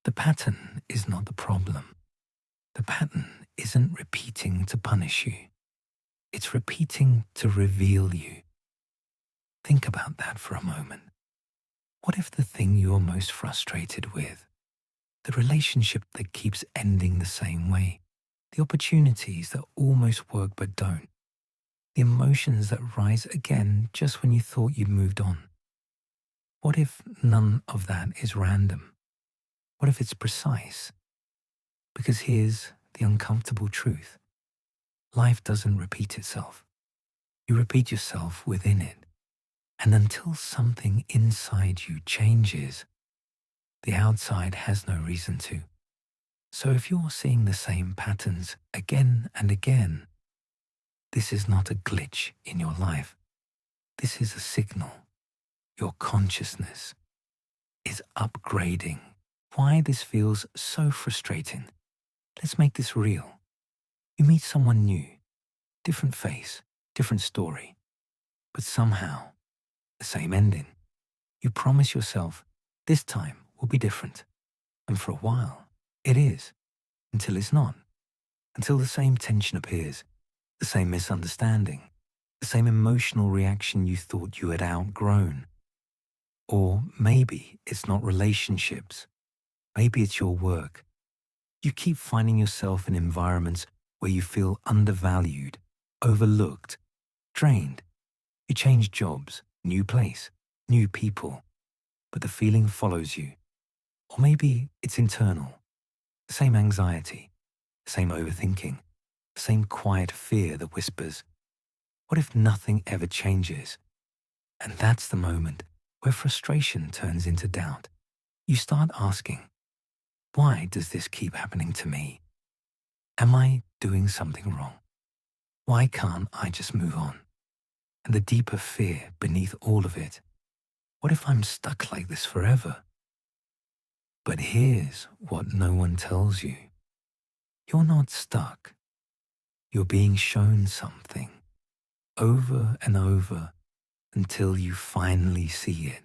The pattern is not the problem. The pattern isn't repeating to punish you. It's repeating to reveal you. Think about that for a moment. What if the thing you're most frustrated with, the relationship that keeps ending the same way, the opportunities that almost work but don't, the emotions that rise again just when you thought you'd moved on? What if none of that is random? What if it's precise? Because here's the uncomfortable truth. Life doesn't repeat itself. You repeat yourself within it. And until something inside you changes, the outside has no reason to. So if you're seeing the same patterns again and again, this is not a glitch in your life. This is a signal. Your consciousness is upgrading. Why this feels so frustrating? Let's make this real. You meet someone new, different face, different story, but somehow the same ending. You promise yourself this time will be different. And for a while, it is, until it's not. Until the same tension appears, the same misunderstanding, the same emotional reaction you thought you had outgrown. Or maybe it's not relationships. Maybe it's your work. You keep finding yourself in environments where you feel undervalued, overlooked, drained. You change jobs, new place, new people, but the feeling follows you. Or maybe it's internal. The same anxiety, the same overthinking, the same quiet fear that whispers, what if nothing ever changes? And that's the moment where frustration turns into doubt. You start asking, why does this keep happening to me? Am I doing something wrong? Why can't I just move on? And the deeper fear beneath all of it, what if I'm stuck like this forever? But here's what no one tells you. You're not stuck. You're being shown something over and over until you finally see it.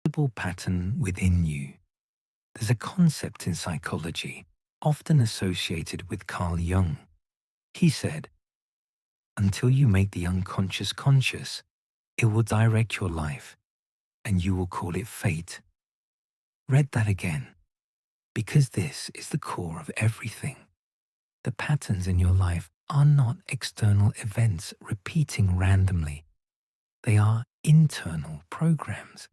Simple pattern within you. There's a concept in psychology often associated with Carl Jung. He said, until you make the unconscious conscious, it will direct your life, and you will call it fate. Read that again, because this is the core of everything. The patterns in your life are not external events repeating randomly. They are internal programs,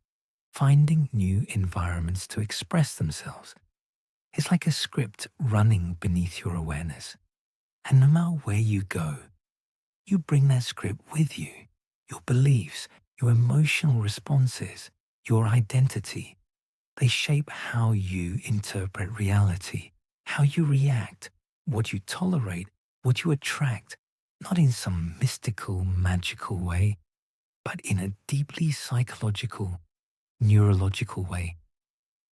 finding new environments to express themselves. It's like a script running beneath your awareness. And no matter where you go, you bring that script with you. Your beliefs, your emotional responses, your identity. They shape how you interpret reality, how you react, what you tolerate, what you attract, not in some mystical, magical way, but in a deeply psychological, neurological way.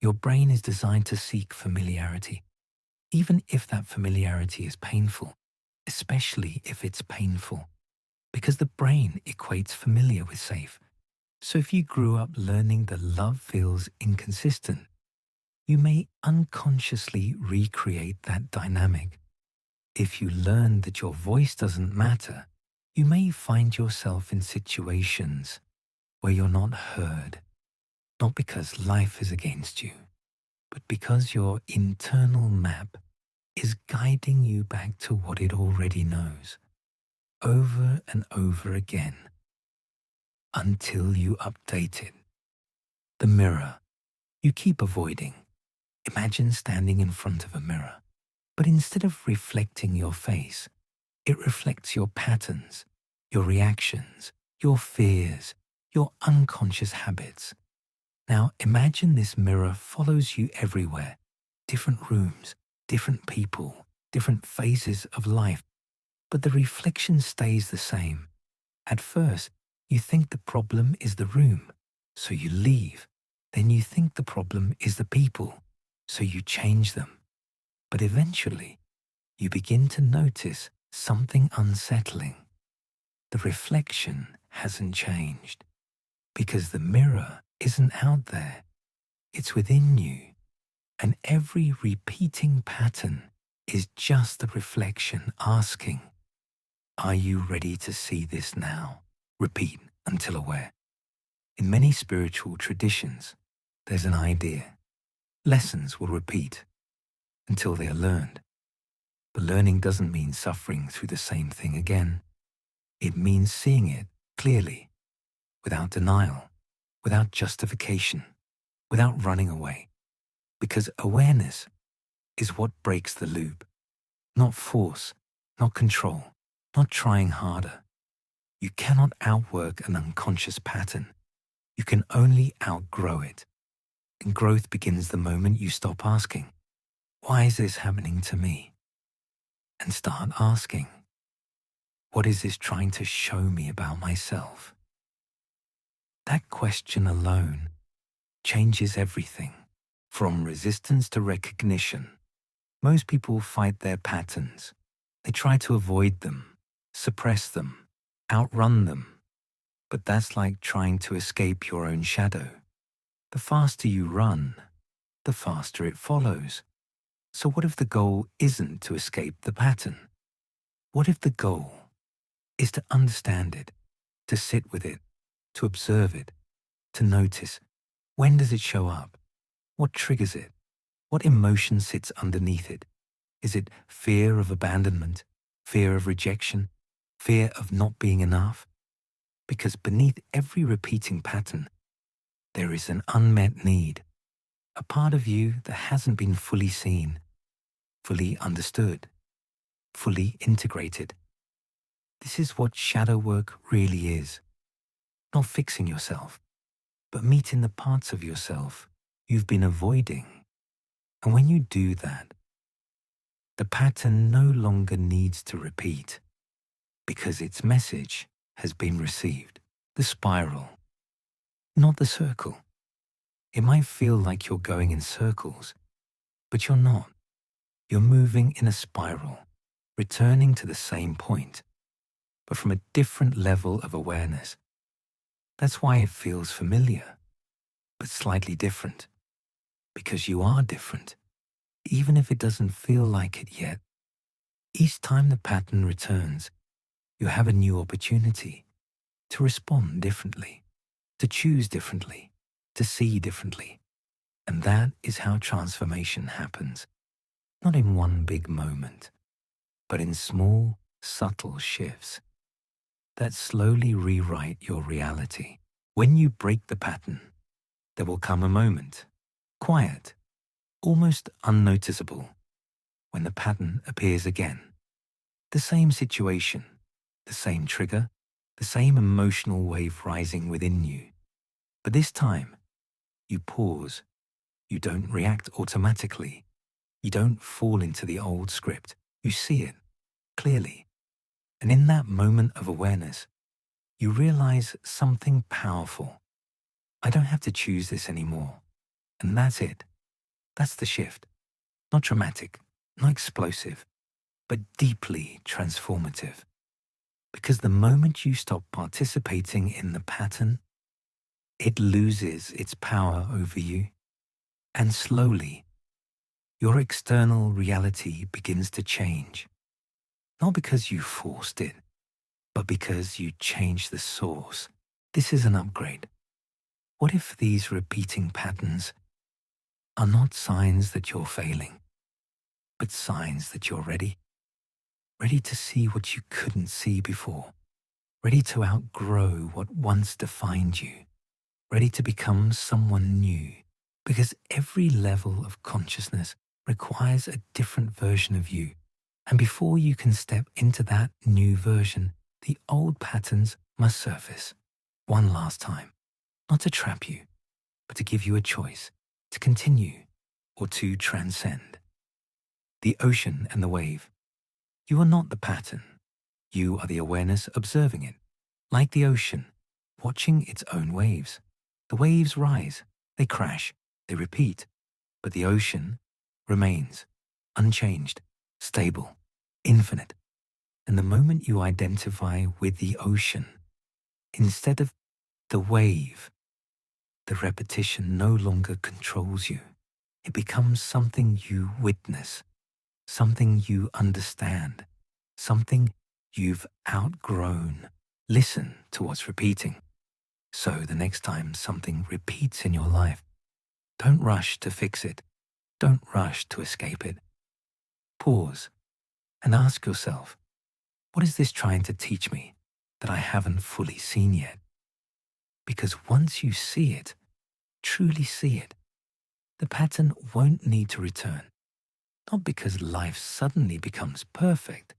Your brain is designed to seek familiarity, even if that familiarity is painful, especially if it's painful, because the brain equates familiar with safe. So if you grew up learning that love feels inconsistent, you may unconsciously recreate that dynamic. If you learn that your voice doesn't matter, you may find yourself in situations where you're not heard, not because life is against you, but because your internal map is guiding you back to what it already knows, over and over again, until you update it. The mirror you keep avoiding. Imagine standing in front of a mirror, but instead of reflecting your face, it reflects your patterns, your reactions, your fears, your unconscious habits. Now imagine this mirror follows you everywhere, different rooms, different people, different phases of life, but the reflection stays the same. At first, you think the problem is the room, so you leave. Then you think the problem is the people, so you change them. But eventually, you begin to notice something unsettling. The reflection hasn't changed, because the mirror isn't out there. It's within you. And every repeating pattern is just a reflection asking, are you ready to see this now? Repeat until aware. In many spiritual traditions, there's an idea. Lessons will repeat until they are learned. But learning doesn't mean suffering through the same thing again. It means seeing it clearly, without denial, without justification, without running away. Because awareness is what breaks the loop. Not force, not control, not trying harder. You cannot outwork an unconscious pattern. You can only outgrow it. And growth begins the moment you stop asking, why is this happening to me? And start asking, what is this trying to show me about myself? That question alone changes everything, from resistance to recognition. Most people fight their patterns. They try to avoid them, suppress them, outrun them. But that's like trying to escape your own shadow. The faster you run, the faster it follows. So what if the goal isn't to escape the pattern? What if the goal is to understand it, to sit with it, to observe it, to notice, when does it show up? What triggers it? What emotion sits underneath it? Is it fear of abandonment, fear of rejection, fear of not being enough? Because beneath every repeating pattern, there is an unmet need, a part of you that hasn't been fully seen, fully understood, fully integrated. This is what shadow work really is. Not fixing yourself, but meeting the parts of yourself you've been avoiding. And when you do that, the pattern no longer needs to repeat because its message has been received. The spiral, not the circle. It might feel like you're going in circles, but you're not. You're moving in a spiral, returning to the same point, but from a different level of awareness. That's why it feels familiar, but slightly different, because you are different, even if it doesn't feel like it yet. Each time the pattern returns, you have a new opportunity to respond differently, to choose differently, to see differently. And that is how transformation happens, not in one big moment, but in small, subtle shifts that slowly rewrite your reality. When you break the pattern, there will come a moment, quiet, almost unnoticeable, when the pattern appears again. The same situation, the same trigger, the same emotional wave rising within you. But this time, you pause. You don't react automatically. You don't fall into the old script. You see it clearly. And in that moment of awareness, you realize something powerful. I don't have to choose this anymore. And that's it. That's the shift. Not dramatic, not explosive, but deeply transformative. Because the moment you stop participating in the pattern, it loses its power over you. And slowly, your external reality begins to change. Not because you forced it, but because you changed the source. This is an upgrade. What if these repeating patterns are not signs that you're failing, but signs that you're ready? Ready to see what you couldn't see before. Ready to outgrow what once defined you. Ready to become someone new. Because every level of consciousness requires a different version of you. And before you can step into that new version, the old patterns must surface one last time. Not to trap you, but to give you a choice, to continue or to transcend. The ocean and the wave. You are not the pattern. You are the awareness observing it. Like the ocean, watching its own waves. The waves rise, they crash, they repeat, but the ocean remains unchanged, stable, infinite. And the moment you identify with the ocean, instead of the wave, the repetition no longer controls you. It becomes something you witness, something you understand, something you've outgrown. Listen to what's repeating. So the next time something repeats in your life, don't rush to fix it. Don't rush to escape it. Pause and ask yourself, what is this trying to teach me that I haven't fully seen yet? Because once you see it, truly see it, the pattern won't need to return. Not because life suddenly becomes perfect,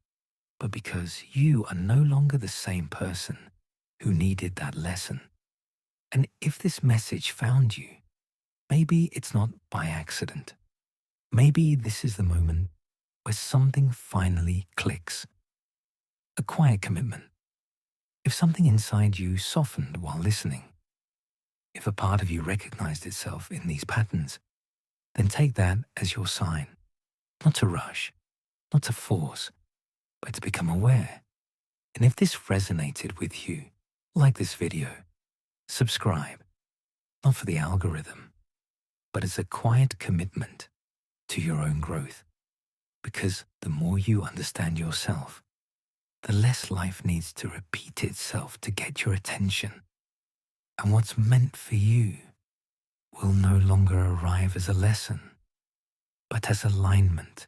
but because you are no longer the same person who needed that lesson. And if this message found you, maybe it's not by accident. Maybe this is the moment where something finally clicks. A quiet commitment. If something inside you softened while listening, if a part of you recognized itself in these patterns, then take that as your sign. Not to rush, not to force, but to become aware. And if this resonated with you, like this video, subscribe, not for the algorithm, but as a quiet commitment to your own growth. Because the more you understand yourself, the less life needs to repeat itself to get your attention. And what's meant for you will no longer arrive as a lesson, but as alignment,